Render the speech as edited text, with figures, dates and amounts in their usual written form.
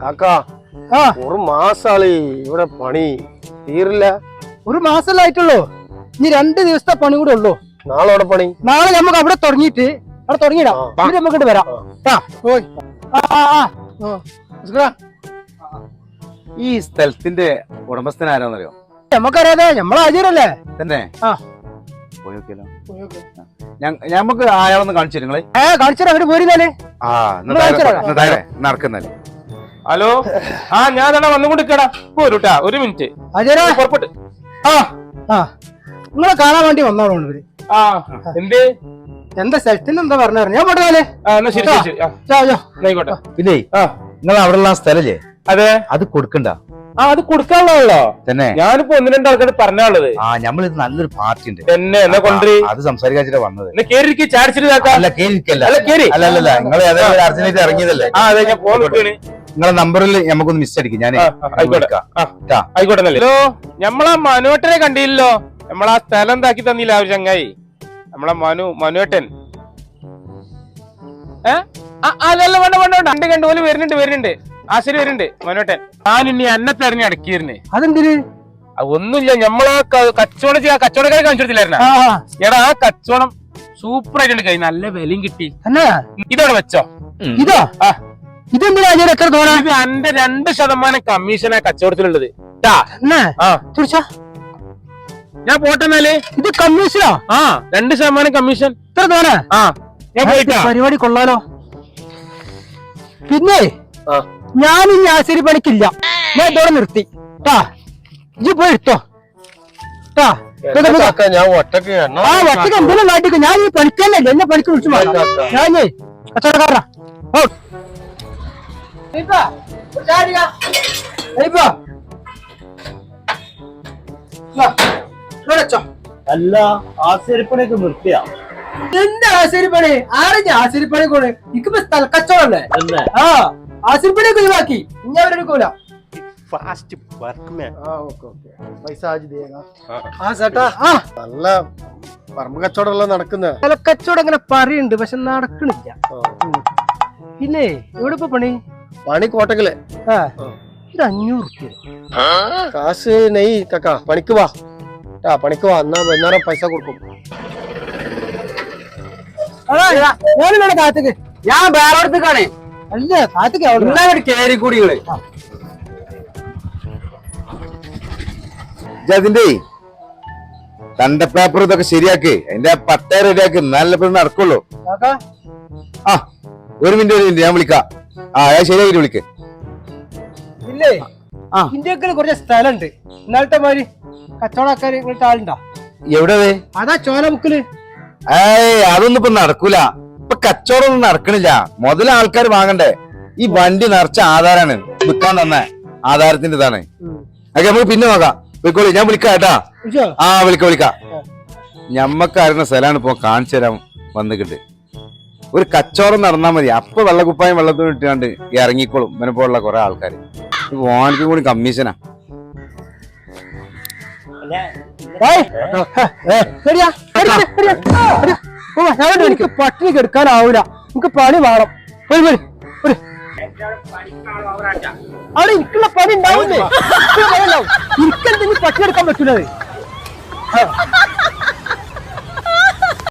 കാക്കാ ഒരു മാസാളി ഇവിടെ പണി തീരില്ല. ഒരു മാസമല്ലായിട്ടുള്ളൂ. ഇനി 2 ദിവസത്തെ പണി കൂടെ ഉള്ളൂ. നാളെ അവിടെ പണി. നാളെ നമുക്ക് അവിടെ തുടങ്ങിയിട്ട് അവിടെ തുടങ്ങിയിടാം. നമുക്ക് വരാം. ഈ സ്ഥലത്തിന്റെ ഉടമസ്ഥൻ ആരാന്നറിയോ? നമുക്കറിയാതെ നമ്മളെ ഹാജരല്ലേ തന്നെ. ഞമ്മക്ക് അയാളൊന്ന് കാണിച്ചു നിങ്ങളെ കാണിച്ചാൽ അവര് പോരുന്നല്ലേ. നടക്കുന്നല്ലേ. ഹലോ, ഞാൻ തന്നെ വന്നുകൊണ്ടിരിക്കടാ. പോരൂട്ടാ, 1 മിനിറ്റ് പുറപ്പെട്ട്. നിങ്ങളെ കാണാൻ വേണ്ടി വന്നോളൂ ഇവര്. എന്താ സ്ഥലത്തിന് എന്താ പറഞ്ഞു ഞാൻ പറഞ്ഞാലേ. പിന്നെ നിങ്ങൾ അവിടെ സ്ഥലല്ലേ? അതെ, അത് കൊടുക്കണ്ട. അത് കൊടുക്കാനുള്ളതല്ലോ തന്നെ. ഞാനിപ്പോ 1-2 ആൾക്കാർ പറഞ്ഞുള്ളത്. നമ്മളിത് നല്ലൊരു പാർട്ടി ഉണ്ട് തന്നെ. എന്നെ കൊണ്ടു അത് സംസാരിക്കാച്ചിട്ട് വന്നത്. അല്ലല്ല, നിങ്ങൾ അർജന്റായിട്ട് ഇറങ്ങിയതല്ലേ? അതെ, ഞാൻ ഫോൺ കിട്ടുകയാണ്. നിങ്ങളെ നമ്പറിൽ നമുക്കൊന്ന് മിസ് അടിക്കും. ഞാൻ ആയിക്കോട്ടെ. ഹലോ, നമ്മളാ മനുവേട്ടനെ കണ്ടില്ലല്ലോ. നമ്മളാ സ്ഥലം എന്താക്കി തന്നില്ല ഒരു ചങ്ങായി. നമ്മളെ മനുവേട്ടൻ. അതല്ല, വേണ്ട കണ്ടു പോലും വരുന്നുണ്ട്. ശരി, വരുന്നുണ്ട് മനുവേട്ടൻ. ഞാനിനി എന്നെ തെരഞ്ഞെടുക്കിയിരുന്നേ. അതെന്തിന്? ഒന്നുമില്ല, നമ്മളാ കച്ചവടക്കാരെ കാണിച്ചു കൊടുത്തില്ലായിരുന്ന. എടാ, ആ കച്ചവടം സൂപ്പർ ആയിട്ടുണ്ട്. കൈ നല്ല വിലയും കിട്ടി. ഇതോടെ വെച്ചോ. ഇതോ ഇതെന്തിനാ എത്ര തോന്നാ? ഇത് എന്റെ 2% കമ്മീഷനാ കച്ചവടത്തിലുള്ളത്. ഞാൻ പോട്ടെന്നാല്. ഇത് കമ്മീഷനോ? 2% കമ്മീഷൻ. ഇത്ര തോന്നാ? ഞാൻ പോയിട്ടാ. പരിപാടി കൊള്ളാലോ. പിന്നെ ഞാൻ ഇനി ആശുപത്രി പണിക്കില്ല. ഞാൻ ഇതോടെ നിർത്തി. ഇജ്ജ് പോയി എടുത്തോ. ഞാൻ ഒറ്റക്ക് എന്തെങ്കിലും നാട്ടിക്ക്. ഞാൻ ഈ പണിക്കാനല്ലേ, എന്നെ പണിക്ക് വിളിച്ചു. ഞാനേ കച്ചവടക്കാരനാ. അല്ല, ആശുപത്രിപ്പണിയൊക്കെ നിർത്തിയാ? എന്താ ആശുപത്രിപ്പണി? ആരെങ്കിലും ആശുപത്രിപ്പണി കൊണ്ട് എനിക്കിപ്പോ സ്ഥലക്കച്ചവടല്ലേ. ആശുപത്രിപ്പണിയൊക്കെ ഒഴിവാക്കി. ഇനി അവരെടുക്കൂല. നല്ല പറമ്പ് കച്ചവടമല്ല നടക്കുന്ന. സ്ഥലക്കച്ചവടം അങ്ങനെ പറയുന്നുണ്ട്, പക്ഷെ നടക്കണില്ല. പിന്നെ എവിടെ ഇപ്പൊ പണി? പണി കോട്ടക്കല്. 500 റുപ്യ കാശ് നെയ് കാക്കാ. പണിക്ക് വാ. പണിക്ക് വാ, എന്നാ വൈകുന്നേരം പൈസ കൊടുക്കും. ഞാനിവിടെ കാത്തേക്ക്. ഞാൻ വേറെ അല്ല കാത്തേക്ക് കേറി കൂടികള്. അതിന്റെ തന്റെ പേപ്പർ ഇതൊക്കെ ശരിയാക്കി അതിന്റെ പട്ട റെഡിയാക്കി നല്ല നടക്കുള്ളൂ. 1 മിനിറ്റ് ഞാൻ വിളിക്കാം. ഞാൻ ശരിയാക്കി വിളിക്ക്. ഇല്ലേ, ഇന്ത്യക്ക് കുറച്ച് സ്ഥലമുണ്ട്. ഇന്നാളത്തെ മാതിരി കച്ചവടക്കാര് ഇങ്ങോട്ട് ആളുണ്ടോ? എവിടെ? അതാ ചോലമുക്കില്. അതൊന്നും ഇപ്പൊ നടക്കൂല. ഇപ്പൊ കച്ചവടം ഒന്നും നടക്കണില്ല. മുതല ആൾക്കാർ വാങ്ങണ്ടേ. ഈ വണ്ടി നിറച്ച ആധാരാണ് വിൽക്കാൻ തന്നെ. ആധാരത്തിന്റെ ഇതാണ്. അതൊക്കെ നമുക്ക് പിന്നെ നോക്കാം. പോയിക്കോളി, ഞാൻ വിളിക്കാം കേട്ടാ. വിളിക്കാം. ഞമ്മക്ക് അറിയുന്ന സ്ഥലമാണ് ഇപ്പൊ കാണിച്ചു തരാൻ വന്നിട്ട്. ഒരു കച്ചവടം നടന്നാ മതി. അപ്പൊ വെള്ളക്കുപ്പായും വെള്ളത്തും ഇട്ടാണ്ട് ഇറങ്ങിക്കോളും. ഇവനെപ്പോലുള്ള കുറെ ആൾക്കാര്. ഓനക്കും കൂടി കമ്മീഷനാ. എനിക്ക് പട്ടിണി കെടുക്കാനാവൂല. എനിക്ക് പണി വേണം. അവിടെ എനിക്കുള്ള പണി ഉണ്ടാവുന്നേ. എനിക്കെന്തെങ്കിലും പട്ടിണി എടുക്കാൻ പറ്റൂലത്.